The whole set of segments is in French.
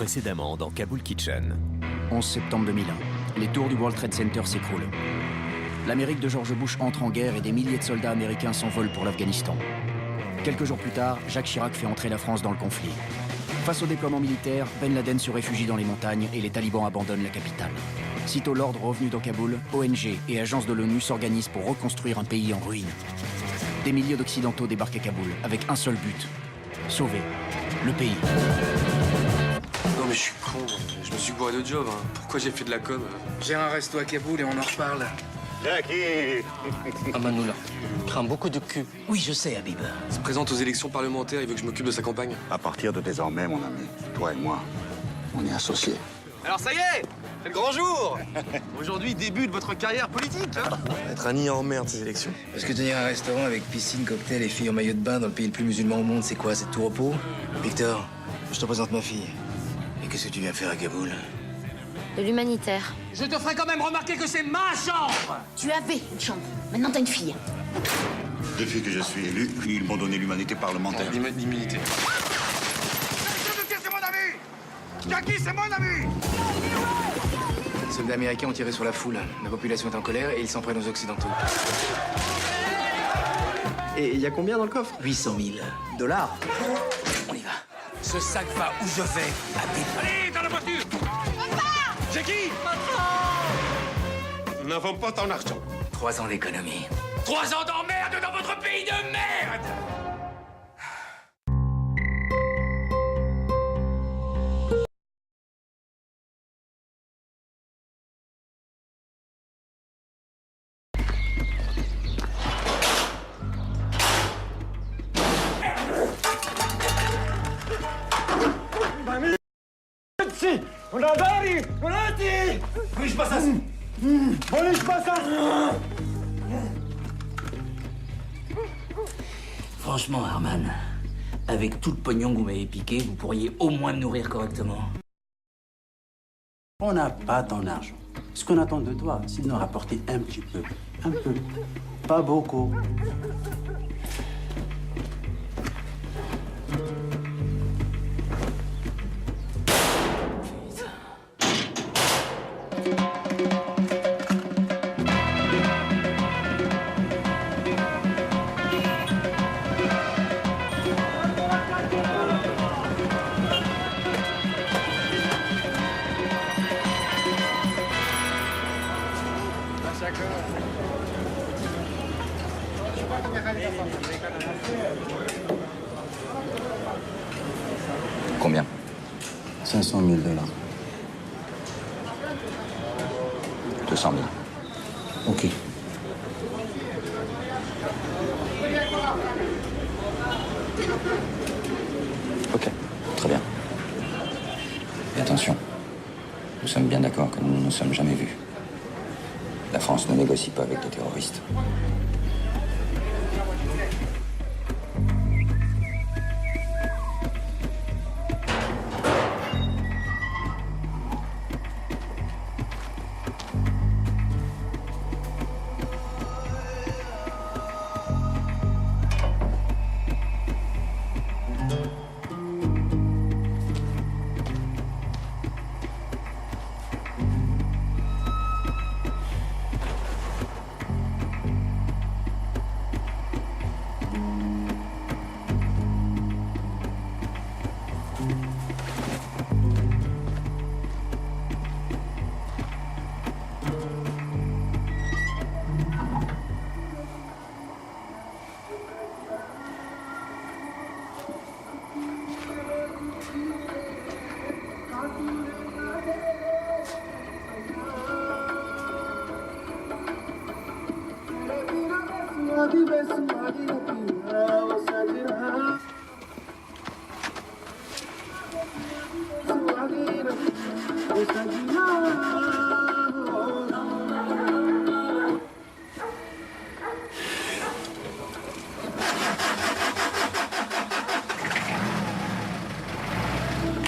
Précédemment dans Kaboul Kitchen. 11 septembre 2001. Les tours du World Trade Center s'écroulent. L'Amérique de George Bush entre en guerre et des milliers de soldats américains s'envolent pour l'Afghanistan. Quelques jours plus tard, Jacques Chirac fait entrer la France dans le conflit. Face au déploiement militaire, Ben Laden se réfugie dans les montagnes et les talibans abandonnent la capitale. Sitôt l'ordre revenu dans Kaboul, ONG et agences de l'ONU s'organisent pour reconstruire un pays en ruine. Des milliers d'Occidentaux débarquent à Kaboul avec un seul but, sauver le pays. Non mais je suis con, je me suis gouré de job. Pourquoi j'ai fait de la com? J'ai un resto à Kaboul et on en reparle. Jackie! Amanoula craint beaucoup de cul. Oui, je sais, Habib. Il se présente aux élections parlementaires, il veut que je m'occupe de sa campagne. À partir de désormais, mon ami, toi et moi, on est associés. Alors ça y est, c'est le grand jour. Aujourd'hui, début de votre carrière politique. Être un nid en merde, ces élections. Parce que tenir un restaurant avec piscine, cocktail et filles en maillot de bain dans le pays le plus musulman au monde, c'est quoi? C'est de tout repos? Victor, je te présente ma fille. Et qu'est-ce que tu viens faire à Kaboul? De l'humanitaire. Je te ferai quand même remarquer que c'est ma chambre. Tu avais une chambre. Maintenant, t'as une fille. Depuis que je suis élu, ils m'ont donné l'humanité parlementaire. L'immunité. C'est mon ami. Jackie, c'est mon ami. Les soldats américains ont tiré sur la foule. La population est en colère et ils s'en prennent aux Occidentaux. Et il y a combien dans le coffre? 800 000 Dollars. On y va. Ce sac va où je vais, Habib. Allez, dans la voiture. Papa. Jackie. Nous n'avons pas ton argent. 3 ans d'économie. 3 ans d'emmerde dans votre pays de merde. Franchement, Herman, avec tout le pognon que vous m'avez piqué, vous pourriez au moins me nourrir correctement. On n'a pas ton argent. Ce qu'on attend de toi, c'est de nous rapporter un petit peu. Un peu. Pas beaucoup. Combien? 500 000 $. 200 000. Ok. Ok, très bien. Et attention, nous sommes bien d'accord que nous ne nous sommes jamais vus. La France ne négocie pas avec des terroristes.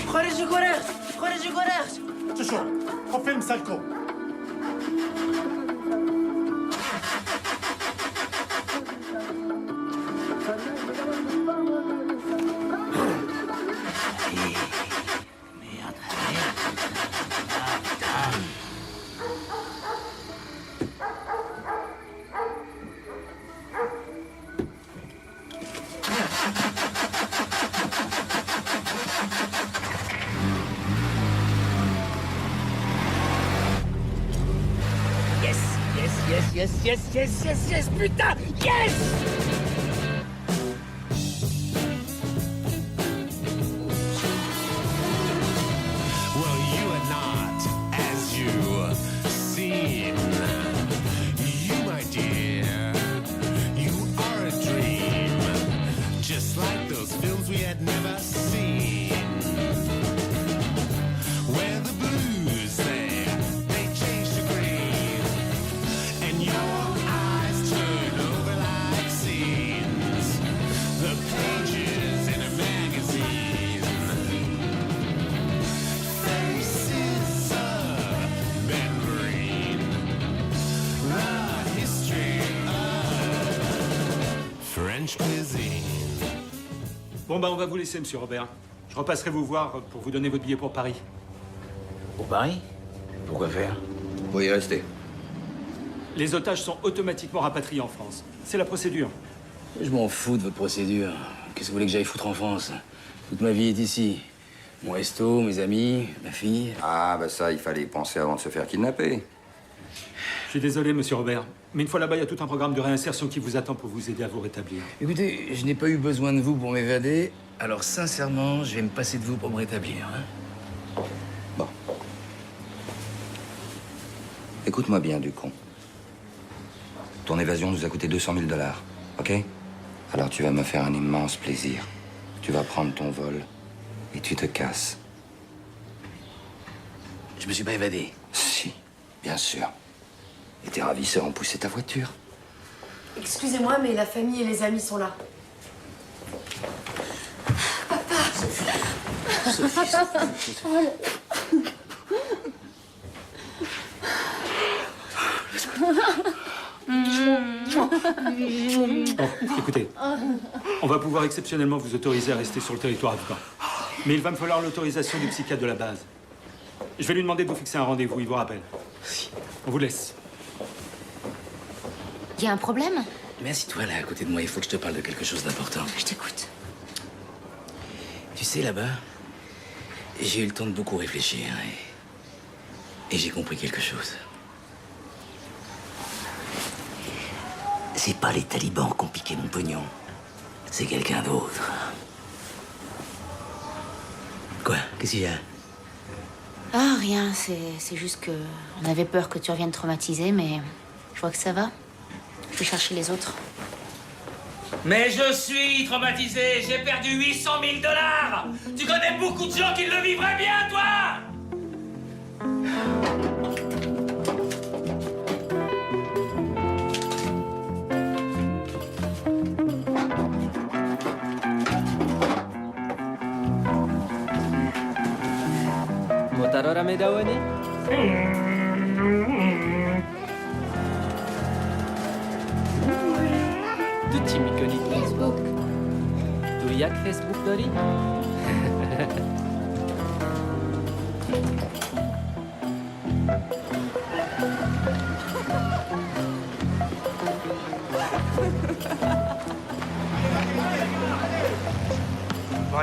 خارج جوارخ شو شو خب فيلم سالكو yes, yes, yes, yes, yes, putain, yes! Well, you are not as you seem. You, my dear, you are a dream, just like those films we had never seen. Where the blues they change to green, and your eyes turn over like scenes, the pages in a magazine. Faces of Ben Green, the history of French cuisine. Bon, bah, on va vous laisser, monsieur Robert. Je repasserai vous voir pour vous donner votre billet pour Paris. Pour Paris? Pourquoi faire? Pour y rester. Les otages sont automatiquement rapatriés en France. C'est la procédure. Je m'en fous de votre procédure. Qu'est-ce que vous voulez que j'aille foutre en France? Toute ma vie est ici. Mon resto, mes amis, ma fille. Ah, bah ça, il fallait y penser avant de se faire kidnapper. Je suis désolé, monsieur Robert. Mais une fois là-bas, il y a tout un programme de réinsertion qui vous attend pour vous aider à vous rétablir. Écoutez, je n'ai pas eu besoin de vous pour m'évader, alors sincèrement, je vais me passer de vous pour me rétablir. Hein. Bon. Écoute-moi bien, Ducon. Ton évasion nous a coûté 200 000 $, ok? Alors tu vas me faire un immense plaisir. Tu vas prendre ton vol et tu te casses. Je me suis pas évadé. Si, bien sûr. Et tes ravisseurs ont poussé ta voiture. Excusez-moi, mais la famille et les amis sont là. Bon, écoutez, on va pouvoir exceptionnellement vous autoriser à rester sur le territoire afghan. Mais il va me falloir l'autorisation du psychiatre de la base. Je vais lui demander de vous fixer un rendez-vous, il vous rappelle. On vous laisse. Y a un problème? Mais assis-toi là, à côté de moi, il faut que je te parle de quelque chose d'important. Je t'écoute. Tu sais, là-bas, j'ai eu le temps de beaucoup réfléchir et j'ai compris quelque chose. C'est pas les talibans qui ont piqué mon pognon. C'est quelqu'un d'autre. Quoi? Qu'est-ce qu'il y a? Ah, rien, c'est juste que on avait peur que tu reviennes traumatisé, mais je vois que ça va. Je vais chercher les autres. Mais je suis traumatisé, j'ai perdu 800 000 $. Tu connais beaucoup de gens qui le vivraient bien, toi? Motarora Medawani? Tu میکنی فیسبوک تو یک فیسبوک داری؟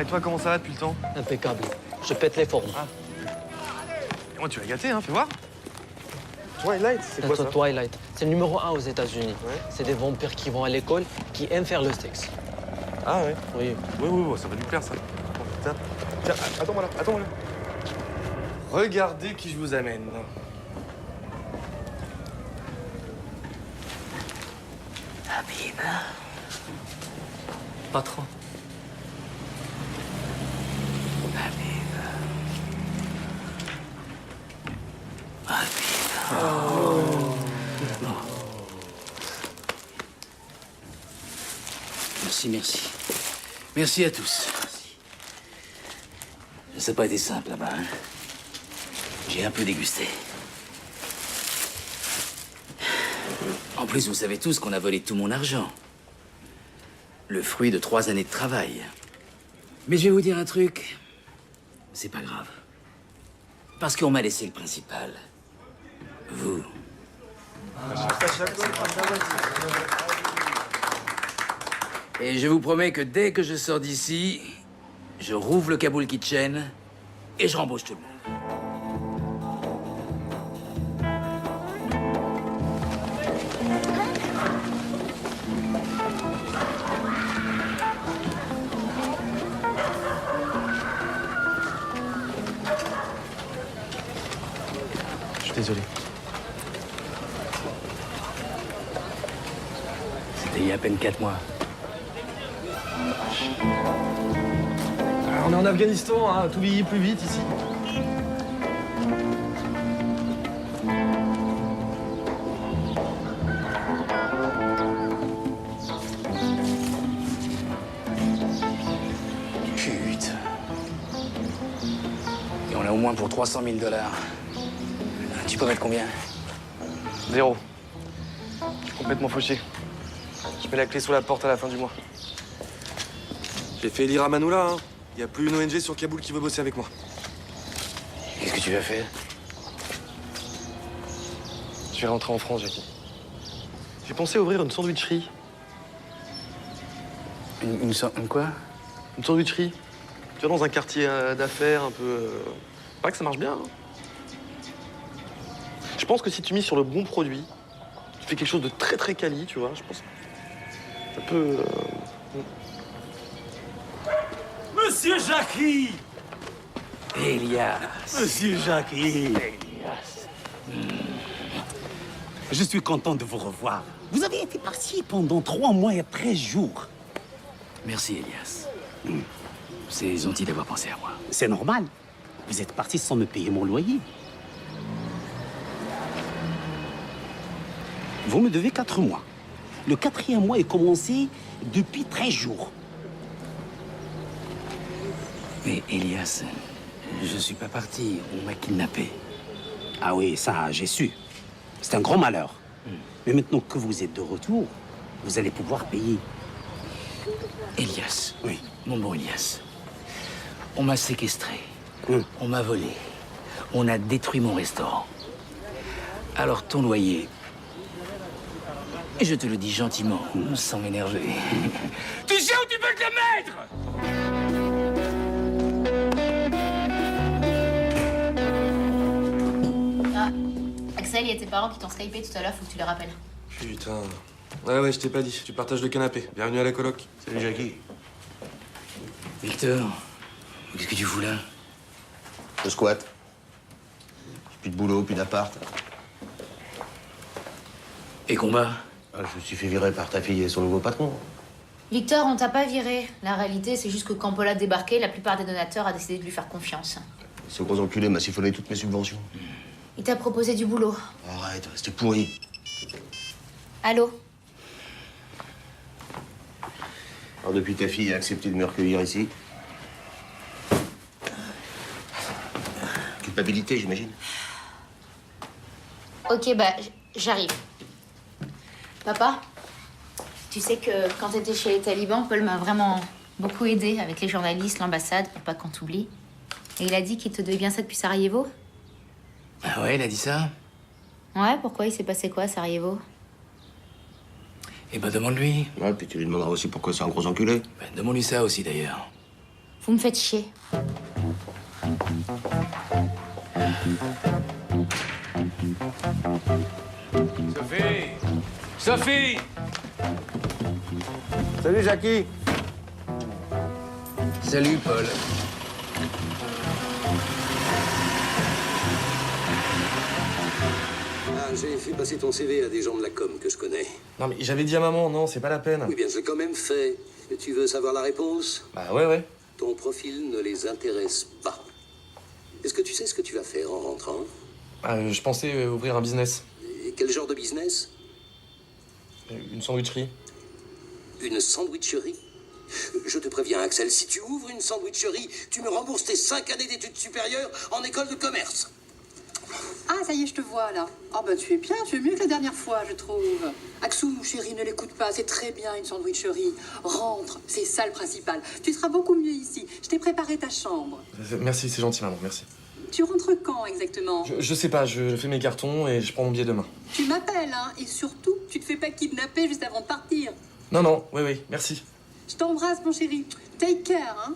Et toi, comment ça va depuis le temps? Impeccable. Je pète les formes. Ah. Et moi, tu l'as gâté, hein, fais voir. Twilight, c'est quoi ça? Twilight, c'est le numéro 1 aux États-Unis. Ouais. C'est des vampires qui vont à l'école, qui aiment faire le sexe. Ah ouais? Oui. Oui, ça va nous plaire, ça. Bon, tiens, attends-moi là. Regardez qui je vous amène. Habib. Patron. Merci. Merci à tous. Ça n'a pas été simple là-bas. Hein. J'ai un peu dégusté. En plus, vous savez tous qu'on a volé tout mon argent. Le fruit de 3 années de travail. Mais je vais vous dire un truc. C'est pas grave. Parce qu'on m'a laissé le principal. Vous. Et je vous promets que dès que je sors d'ici, je rouvre le Kaboul Kitchen et je rembauche tout le monde. Désolé. C'était il y a à peine 4 mois. Alors, on est en Afghanistan, hein, tout vieillit plus vite ici. Putain. Et on a au moins pour 300 000 $. Tu peux mettre combien? 0. Je suis complètement fauché. Je mets la clé sous la porte à la fin du mois. J'ai fait élire à Manoula, hein. Il n'y a plus une ONG sur Kaboul qui veut bosser avec moi. Qu'est-ce que tu vas faire? Je vais rentrer en France, Jackie. J'ai pensé ouvrir une sandwicherie. Une quoi? Une sandwicherie. Tu vois, dans un quartier d'affaires un peu... Pas que ça marche bien, hein. Je pense que si tu mises sur le bon produit, tu fais quelque chose de très très quali, tu vois, je pense. Ça peut... Monsieur Jackie! Elias. Monsieur Jackie! Elias. Je suis content de vous revoir. Vous avez été parti pendant 3 mois et 13 jours. Merci, Elias. C'est gentil d'avoir pensé à moi. C'est normal. Vous êtes parti sans me payer mon loyer. Vous me devez 4 mois. Le 4e mois est commencé depuis 13 jours. Mais Elias, je suis pas parti. On m'a kidnappé. Ah oui, ça, j'ai su. C'est un grand malheur. Mais maintenant que vous êtes de retour, vous allez pouvoir payer. Elias. Oui. Mon bon Elias. On m'a séquestré. On m'a volé. On a détruit mon restaurant. Alors ton loyer... Et je te le dis gentiment, sans m'énerver. Tu sais où tu peux te le mettre? Ah, Axel, il y a tes parents qui t'ont skypé tout à l'heure, faut que tu les rappelles. Putain. Ouais, je t'ai pas dit. Tu partages le canapé. Bienvenue à la coloc. Salut Jackie. Victor, qu'est-ce que tu fous là? Je squatte. J'ai plus de boulot, plus d'appart. Et combat? Je me suis fait virer par ta fille et son nouveau patron. Victor, on t'a pas viré. La réalité, c'est juste que quand Paul a débarqué, la plupart des donateurs a décidé de lui faire confiance. Ce gros enculé m'a siphonné toutes mes subventions. Il t'a proposé du boulot. Arrête, c'était pourri. Allô? Alors depuis ta fille a accepté de me recueillir ici. Culpabilité, j'imagine. Ok, bah, j'arrive. Papa, tu sais que quand t'étais chez les talibans, Paul m'a vraiment beaucoup aidé avec les journalistes, l'ambassade, pour pas qu'on t'oublie. Et il a dit qu'il te devait bien ça depuis Sarajevo. Ah ouais, il a dit ça? Ouais, pourquoi? Il s'est passé quoi à Sarajevo? Eh ben, demande-lui. Ouais, puis tu lui demanderas aussi pourquoi c'est un gros enculé. Ben, demande-lui ça aussi, d'ailleurs. Vous me faites chier. Sophie! Sophie! Salut Jackie. Salut, Paul. J'ai fait passer ton CV à des gens de la com que je connais. Non, mais j'avais dit à maman, non, c'est pas la peine. Oui, bien, je l'ai quand même fait. Tu veux savoir la réponse? Bah ouais. Ton profil ne les intéresse pas. Est-ce que tu sais ce que tu vas faire en rentrant? Je pensais ouvrir un business. Et quel genre de business? Une sandwicherie. Une sandwicherie? Je te préviens, Axel, si tu ouvres une sandwicherie, tu me rembourses tes 5 années d'études supérieures en école de commerce. Ah, ça y est, je te vois, là. Oh, ben, tu es bien, tu es mieux que la dernière fois, je trouve. Axou, chérie, ne l'écoute pas, c'est très bien une sandwicherie. Rentre, c'est ça le principal. Tu seras beaucoup mieux ici. Je t'ai préparé ta chambre. Merci, c'est gentil, maman, merci. Tu rentres quand, exactement? Je sais pas, je fais mes cartons et je prends mon billet demain. Tu m'appelles, hein, et surtout, tu te fais pas kidnapper juste avant de partir. Non, oui, merci. Je t'embrasse, mon chéri. Take care, hein.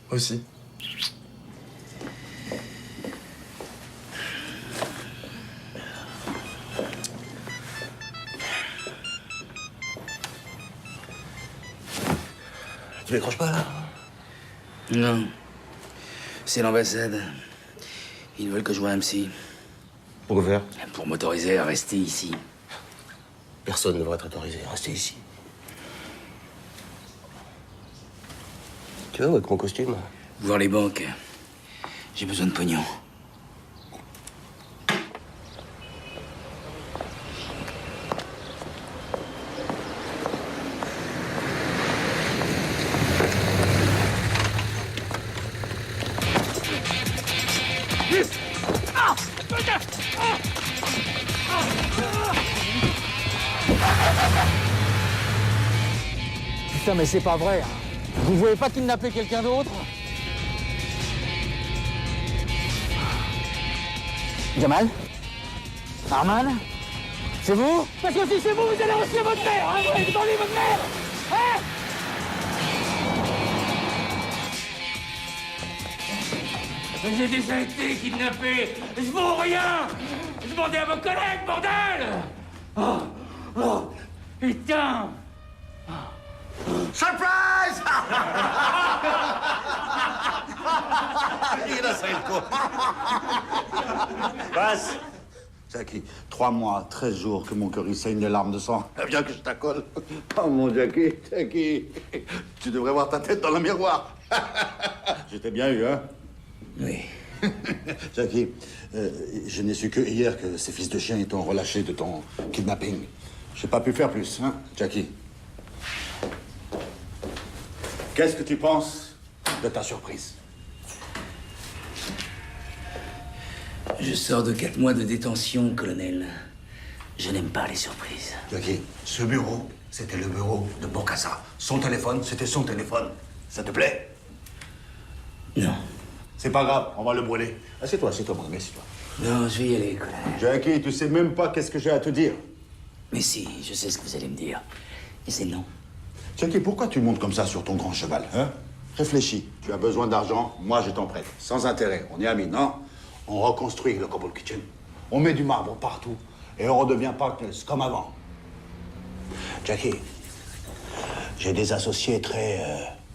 Moi aussi. Tu décroches pas, là? Non. C'est l'ambassade. Ils veulent que je voie un psy. Pourquoi faire? Pour m'autoriser à rester ici. Personne ne devrait être autorisé à rester ici. Tu vois où avec mon costume? Voir les banques. J'ai besoin de pognon. Putain, mais c'est pas vrai. Hein. Vous voulez pas kidnapper quelqu'un d'autre? Jamal? Arman? C'est vous? Parce que si c'est vous, vous allez reçu votre mère! Hein, vous allez demander votre mère! Hein? J'ai déjà été kidnappé. Je vaux rien. Demandez à vos collègues, bordel. Oh, oh, putain. Surprise! Il a ça, le con. Passe. Jackie, 3 mois, 13 jours que mon cœur il saigne des larmes de sang. Viens que je t'accole. Oh mon Jackie, Jackie. Tu devrais voir ta tête dans le miroir. Je t'ai bien eu, hein? Oui. Jackie, je n'ai su que hier que ces fils de chiens étaient relâchés de ton kidnapping. J'ai pas pu faire plus, hein, Jackie? Qu'est-ce que tu penses de ta surprise? Je sors de 4 mois de détention, colonel. Je n'aime pas les surprises. Jackie, ce bureau, c'était le bureau de Bokassa. Son téléphone, c'était son téléphone. Ça te plaît? Non. C'est pas grave, on va le brûler. Assieds-toi, mon ami, assieds-toi. Non, je vais y aller, colonel. Jackie, tu sais même pas qu'est-ce que j'ai à te dire. Mais si, je sais ce que vous allez me dire. Et c'est non. Jackie, pourquoi tu montes comme ça sur ton grand cheval, hein? Réfléchis. Tu as besoin d'argent, moi je t'en prête. Sans intérêt. On est amis, non? On reconstruit le Cobble Kitchen. On met du marbre partout. Et on redevient partners, comme avant. Jackie, j'ai des associés très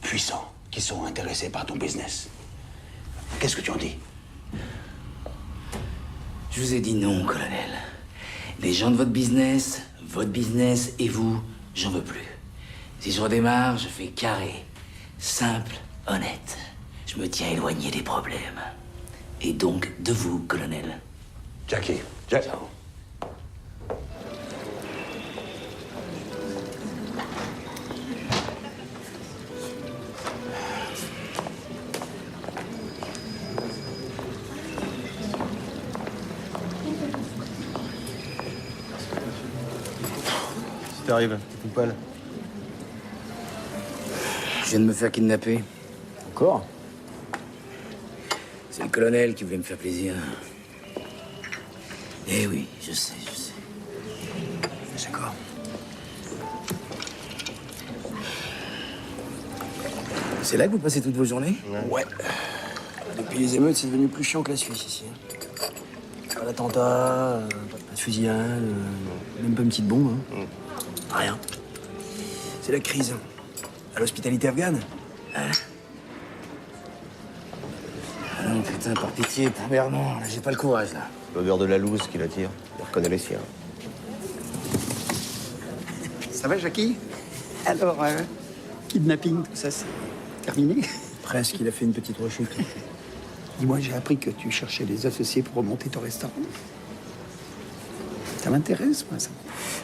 puissants qui sont intéressés par ton business. Qu'est-ce que tu en dis? Je vous ai dit non, colonel. Les gens de votre business et vous, j'en veux plus. Si je redémarre, je fais carré, simple, honnête. Je me tiens éloigné des problèmes. Et donc de vous, colonel. Jackie, Ciao. Si t'arrives, t'es tout pâle. Je viens de me faire kidnapper. Encore? C'est le colonel qui voulait me faire plaisir. Eh oui, je sais. D'accord. C'est là que vous passez toutes vos journées? Ouais. Depuis les émeutes, c'est devenu plus chiant que la Suisse ici. Pas d'attentat, pas de fusillade, même pas une petite bombe. Hein. Rien. C'est la crise. À l'hospitalité afghane. Ah non, putain, par pitié, pour Bernard, là, j'ai pas le courage, là. L'odeur de la loose qui l'attire. Il reconnaît les siens. Ça va, Jackie? Alors, kidnapping, tout ça, c'est terminé? Presque, il a fait une petite rechute. Dis-moi, j'ai appris que tu cherchais des associés pour remonter ton restaurant. Ça m'intéresse, moi, ça.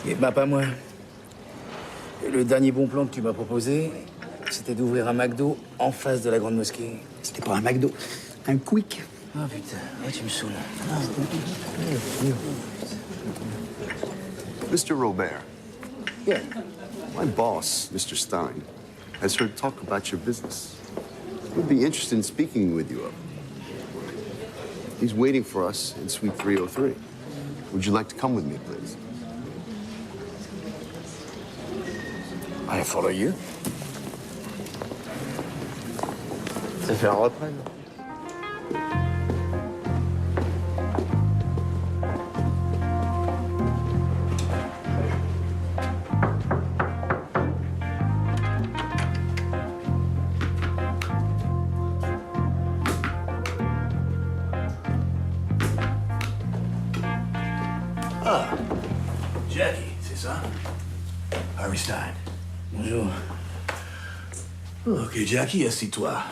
Mais bah, pas moi. Le dernier bon plan que tu m'as proposé, c'était d'ouvrir un McDo en face de la grande mosquée. C'était pas un McDo, un Quick. Ah putain, ouais, tu me saoules. Mr. Robert. Yeah. My boss, Mr. Stein, has heard talk about your business. Would be interested in speaking with you of it. He's waiting for us in Suite 303. Would you like to come with me, please? I follow you. Ça fait un reprenne. Ah, Jackie, c'est ça? Harry Stein. Bonjour. Ok, Jackie, assis-toi.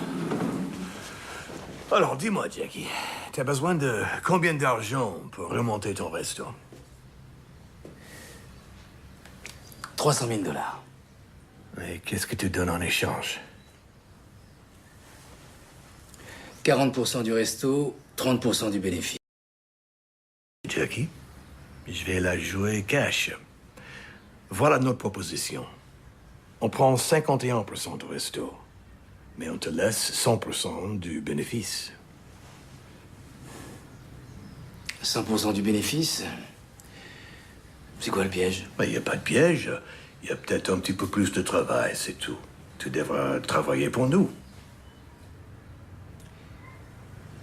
Alors, dis-moi, Jackie, t'as besoin de combien d'argent pour remonter ton resto? 300 000 $. Et qu'est-ce que tu donnes en échange? 40% du resto, 30% du bénéfice. Jackie, je vais la jouer cash. Voilà notre proposition. On prend 51% du resto, mais on te laisse 100% du bénéfice. 100% du bénéfice? C'est quoi le piège? Il n'y a pas de piège. Il y a peut-être un petit peu plus de travail, c'est tout. Tu devras travailler pour nous.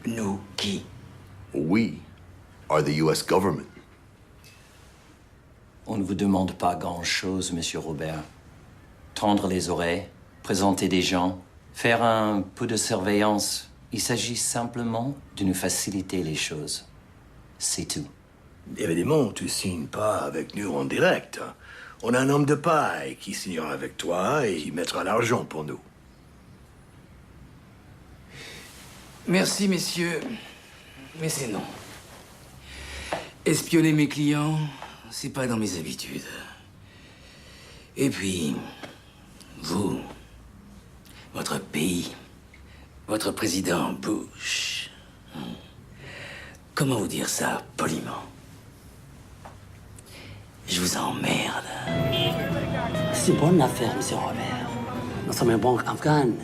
Nous qui? We are the U.S. government. On ne vous demande pas grand-chose, Monsieur Robert. Tendre les oreilles, présenter des gens, faire un peu de surveillance. Il s'agit simplement de nous faciliter les choses. C'est tout. Évidemment, tu signes pas avec nous en direct. On a un homme de paille qui signera avec toi et il mettra l'argent pour nous. Merci, messieurs, mais c'est non. Espionner mes clients, c'est pas dans mes habitudes. Et puis, vous, votre pays, votre président Bush, comment vous dire ça poliment? Je vous emmerde. C'est bonne affaire, monsieur Robert. Nous sommes une banque afghane.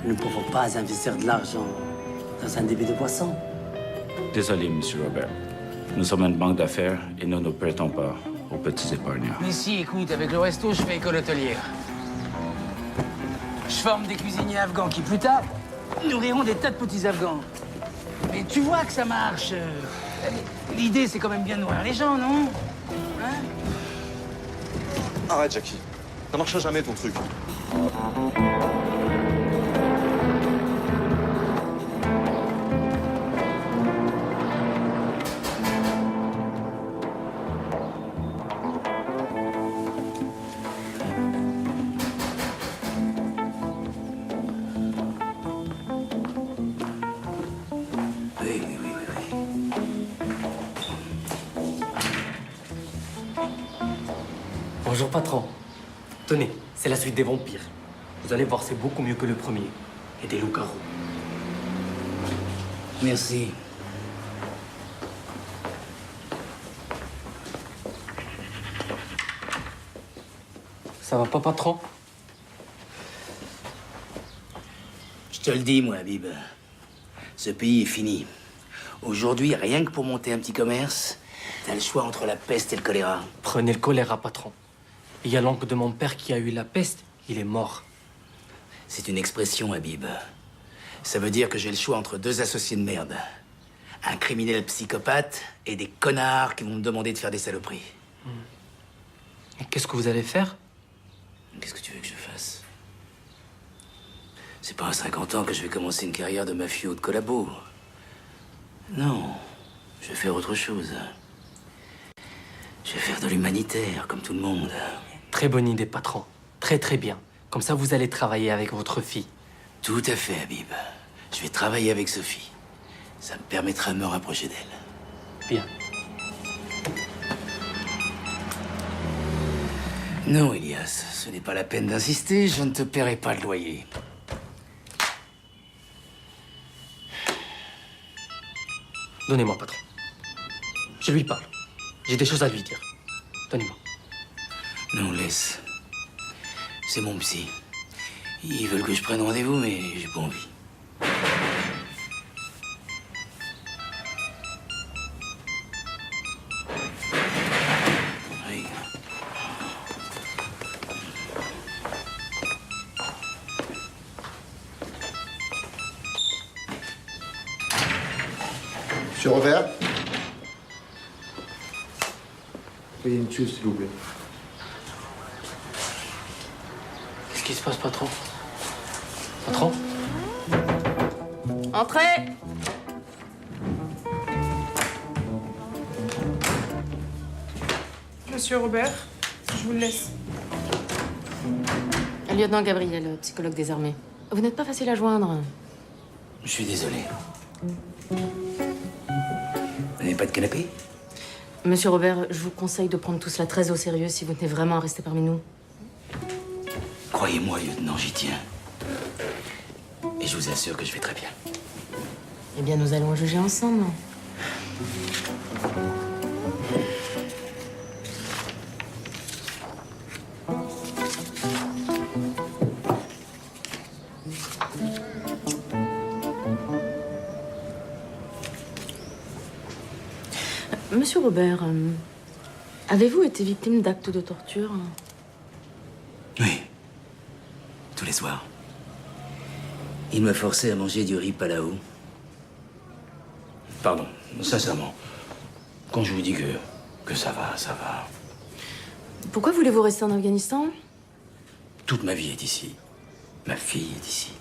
Nous ne pouvons pas investir de l'argent dans un débit de boisson. Désolé, monsieur Robert. Nous sommes une banque d'affaires et nous ne prêtons pas aux petits épargnants. Mais si, écoute, avec le resto, je fais école hôtelière. Je forme des cuisiniers afghans qui, plus tard, nourriront des tas de petits afghans. Mais tu vois que ça marche. L'idée, c'est quand même bien de nourrir les gens, non? Hein? Arrête, Jackie. Ça marchera jamais, ton truc. Bonjour, patron. Tenez, c'est la suite des vampires. Vous allez voir, c'est beaucoup mieux que le premier. Et des loups-garous. Merci. Ça va pas, patron? Je te le dis, moi, Habib. Ce pays est fini. Aujourd'hui, rien que pour monter un petit commerce, t'as le choix entre la peste et le choléra. Prenez le choléra, patron. Il y a l'oncle de mon père qui a eu la peste. Il est mort. C'est une expression, Habib. Ça veut dire que j'ai le choix entre deux associés de merde. Un criminel psychopathe et des connards qui vont me demander de faire des saloperies. Et qu'est-ce que vous allez faire? Qu'est-ce que tu veux que je fasse? C'est pas à 50 ans que je vais commencer une carrière de mafieux ou de collabo. Non, je vais faire autre chose. Je vais faire de l'humanitaire, comme tout le monde. Très bonne idée, patron. Très, très bien. Comme ça, vous allez travailler avec votre fille. Tout à fait, Habib. Je vais travailler avec Sophie. Ça me permettra de me rapprocher d'elle. Bien. Non, Elias, ce n'est pas la peine d'insister. Je ne te paierai pas le loyer. Donnez-moi, patron. Je lui parle. J'ai des choses à lui dire. Donnez-moi. Non, laisse. C'est mon psy. Ils veulent que je prenne rendez-vous, mais j'ai pas envie. Oui. Monsieur Robert? Veuillez une tuile, s'il vous plaît. Qu'est-ce qui se passe, patron? Patron? Entrez! Monsieur Robert, je vous le laisse. Lieutenant Gabriel, psychologue des armées. Vous n'êtes pas facile à joindre. Je suis désolé. Vous n'avez pas de canapé? Monsieur Robert, je vous conseille de prendre tout cela très au sérieux si vous tenez vraiment à rester parmi nous. Croyez-moi, lieutenant, j'y tiens. Et je vous assure que je vais très bien. Eh bien, nous allons juger ensemble. Monsieur Robert, avez-vous été victime d'actes de torture? Oui. Tous les soirs. Il m'a forcé à manger du riz palao. Pardon, sincèrement. Quand je vous dis que ça va, ça va. Pourquoi voulez-vous rester en Afghanistan? Toute ma vie est ici. Ma fille est ici.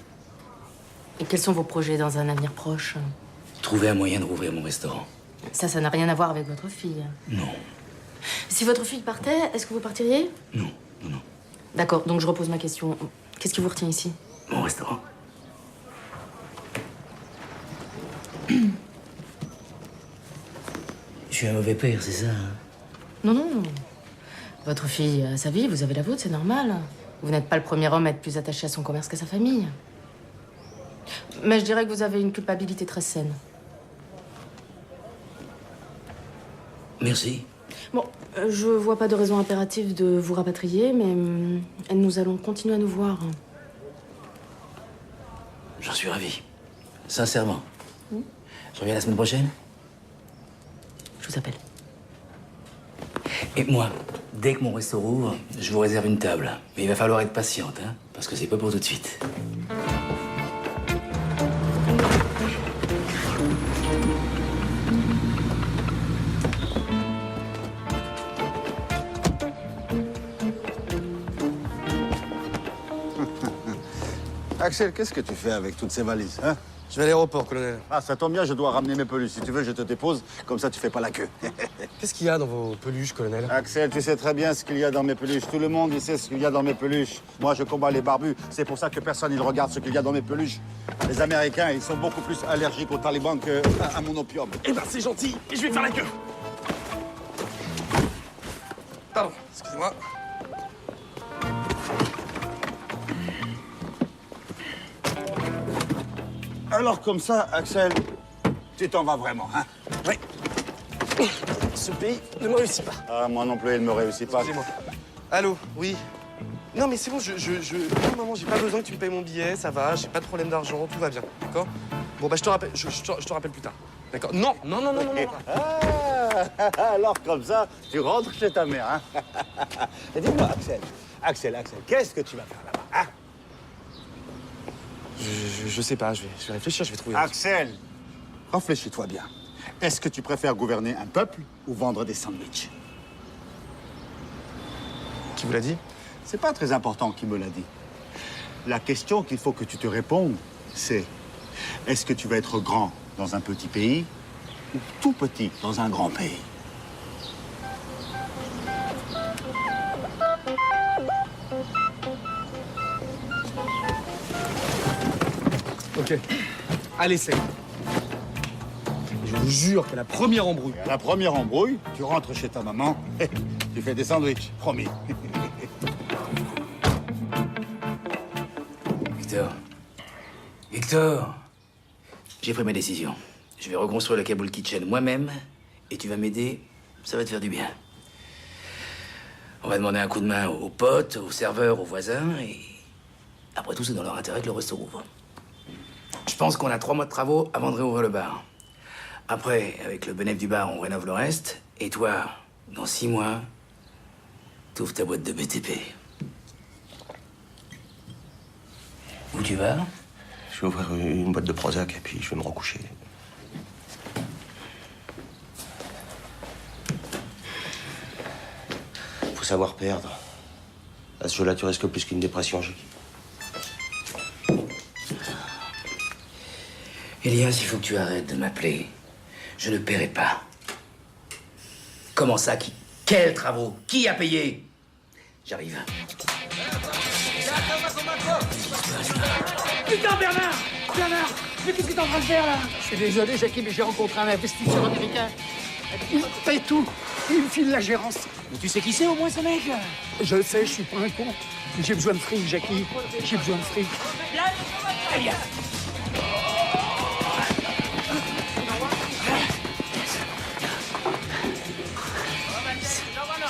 Et quels sont vos projets dans un avenir proche? Trouver un moyen de rouvrir mon restaurant. Ça n'a rien à voir avec votre fille. Non. Si votre fille partait, est-ce que vous partiriez? Non, non, non. D'accord, donc je repose ma question. Qu'est-ce qui vous retient ici? Mon restaurant. Je suis un mauvais père, c'est ça, hein? Non, non. Votre fille a sa vie, vous avez la vôtre, c'est normal. Vous n'êtes pas le premier homme à être plus attaché à son commerce qu'à sa famille. Mais je dirais que vous avez une culpabilité très saine. Merci. Bon, je vois pas de raison impérative de vous rapatrier, mais nous allons continuer à nous voir. J'en suis ravi. Sincèrement. Je reviens la semaine prochaine? Je vous appelle. Et moi, dès que mon resto rouvre, je vous réserve une table. Mais il va falloir être patiente, hein, parce que c'est pas pour tout de suite. Axel, qu'est-ce que tu fais avec toutes ces valises, hein? Je vais à l'aéroport, colonel. Ah, ça tombe bien, je dois ramener mes peluches. Si tu veux, je te dépose, comme ça tu fais pas la queue. Qu'est-ce qu'il y a dans vos peluches, colonel? Axel, tu sais très bien ce qu'il y a dans mes peluches. Tout le monde, il sait ce qu'il y a dans mes peluches. Moi, je combats les barbus. C'est pour ça que personne ne regarde ce qu'il y a dans mes peluches. Les Américains, ils sont beaucoup plus allergiques aux talibans qu'à mon opium. Eh ben, c'est gentil, et je vais faire la queue. Pardon, excusez-moi. Alors comme ça, Axel, tu t'en vas vraiment, hein? Oui. Ce pays ne me réussit pas. Ah, moi non plus, il ne me réussit pas. Excusez-moi. Allô, oui. Non, mais c'est bon, non, maman, j'ai pas besoin que tu me payes mon billet, ça va, j'ai pas de problème d'argent, tout va bien, d'accord? Bon, bah, je te rappelle, je te rappelle plus tard. D'accord? Non, non, non, non, non, non. Ah, alors comme ça, tu rentres chez ta mère, hein? Et dis-moi, Axel, qu'est-ce que tu vas faire là-bas, hein? Je sais pas, je vais réfléchir, je vais trouver... Axel, réfléchis-toi bien. Est-ce que tu préfères gouverner un peuple ou vendre des sandwichs? Qui vous l'a dit? C'est pas très important qui me l'a dit. La question qu'il faut que tu te répondes, c'est est-ce que tu vas être grand dans un petit pays ou tout petit dans un grand pays? Ok. Allez, c'est. Je vous jure qu'à la première embrouille. À la première embrouille, tu rentres chez ta maman, tu fais des sandwichs, promis. Victor, j'ai pris ma décision. Je vais reconstruire le Kabul Kitchen moi-même et tu vas m'aider, ça va te faire du bien. On va demander un coup de main aux potes, aux serveurs, aux voisins et après tout, c'est dans leur intérêt que le resto rouvre. Je pense qu'on a 3 mois de travaux avant de réouvrir le bar. Après, avec le bénéfice du bar, on rénove le reste. Et toi, dans 6 mois, t'ouvres ta boîte de BTP. Où tu vas? Je vais ouvrir une boîte de Prozac et puis je vais me recoucher. Faut savoir perdre. À ce jeu-là, tu risques plus qu'une dépression, Jackie. Elias, il faut que tu arrêtes de m'appeler. Je ne paierai pas. Comment ça, Quels travaux? Qui a payé? J'arrive. Putain, Bernard! Bernard! Mais qu'est-ce que t'es en train de faire, là? Je suis désolé, Jackie, mais j'ai rencontré un investisseur américain. Il paye tout. Il me file la gérance. Mais tu sais qui c'est, au moins, ce mec? Je le sais, je suis pas un con. Mais j'ai besoin de fric, Jackie. J'ai besoin de fric. Très bien.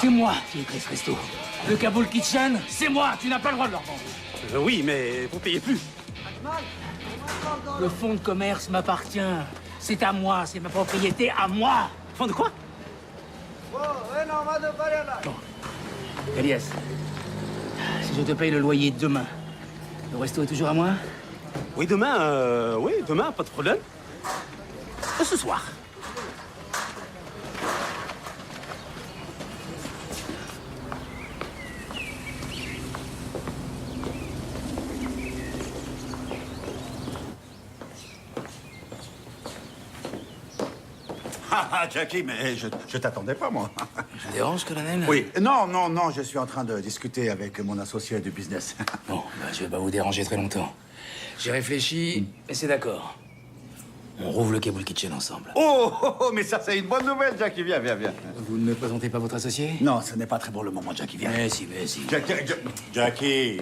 C'est moi qui ai créé ce resto. Le Kaboul Kitchen, c'est moi. Tu n'as pas le droit de leur vendre. Oui, mais vous payez plus. Le fonds de commerce m'appartient. C'est à moi, c'est ma propriété à moi. Fonds de quoi? Bon. Elias, si je te paye le loyer demain, le resto est toujours à moi? Oui, demain, pas de problème. Ce soir. Ah, Jackie, mais je t'attendais pas, moi. Je vous dérange, colonel? Oui. Non, je suis en train de discuter avec mon associé du business. Bon, bah, je vais pas vous déranger très longtemps. J'ai réfléchi, et c'est d'accord. On rouvre le Kaboul Kitchen ensemble. Oh, mais ça, c'est une bonne nouvelle, Jackie. Viens. Vous ne me présentez pas votre associé? Non, ce n'est pas très bon le moment, Jackie. Viens. Mais si. Jackie.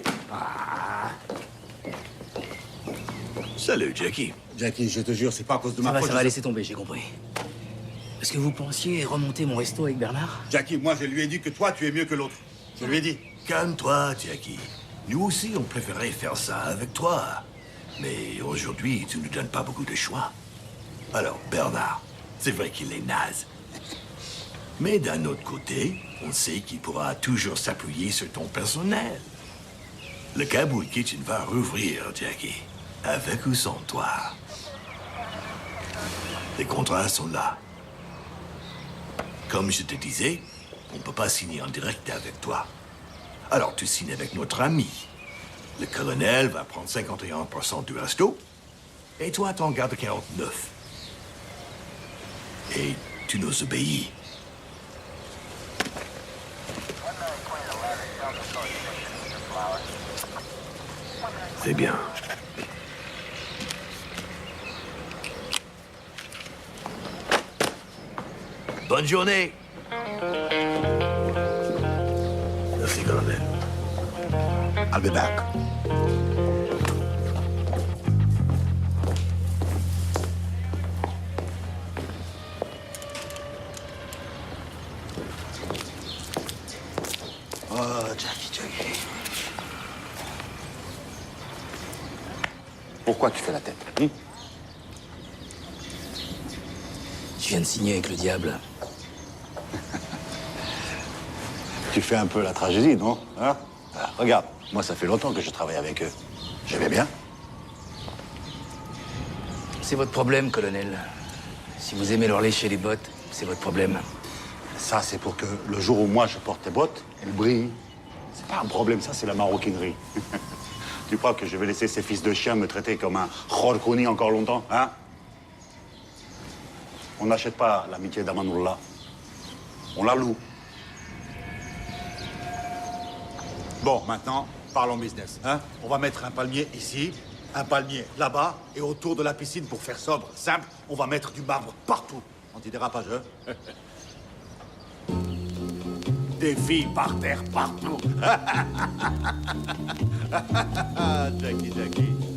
Salut, Jackie. Jackie, je te jure, c'est pas à cause de ma faute. Ça va, laisser tomber, j'ai compris. Est-ce que vous pensiez remonter mon resto avec Bernard? Jackie, moi, je lui ai dit que toi, tu es mieux que l'autre. Je lui ai dit. Calme-toi, Jackie. Nous aussi, on préférait faire ça avec toi. Mais aujourd'hui, tu ne nous donnes pas beaucoup de choix. Alors, Bernard, c'est vrai qu'il est naze. Mais d'un autre côté, on sait qu'il pourra toujours s'appuyer sur ton personnel. Le Kaboul Kitchen va rouvrir, Jackie. Avec ou sans toi. Les contrats sont là. Comme je te disais, on ne peut pas signer en direct avec toi. Alors tu signes avec notre ami. Le colonel va prendre 51% du resto, et toi t'en gardes 49%. Et tu nous obéis. C'est bien. Bonne journée. Merci, colonel. I'll be back. Oh, Jackie. Pourquoi tu fais la tête? Je viens de signer avec le diable. Tu fais un peu la tragédie, non? Hein? Ah, regarde, moi, ça fait longtemps que je travaille avec eux. Je vais bien. C'est votre problème, colonel. Si vous aimez leur lécher les bottes, c'est votre problème. Ça, c'est pour que le jour où moi, je porte tes bottes, elles brillent. C'est pas un problème, ça, c'est la maroquinerie. Tu crois que je vais laisser ces fils de chiens me traiter comme un khorkouni encore longtemps, hein? On n'achète pas l'amitié d'Amanullah. On la loue. Bon, maintenant, parlons business, hein? On va mettre un palmier ici, un palmier là-bas, et autour de la piscine, pour faire sobre, simple, on va mettre du marbre partout. Antidérapage, hein? Des filles par terre partout. Jackie.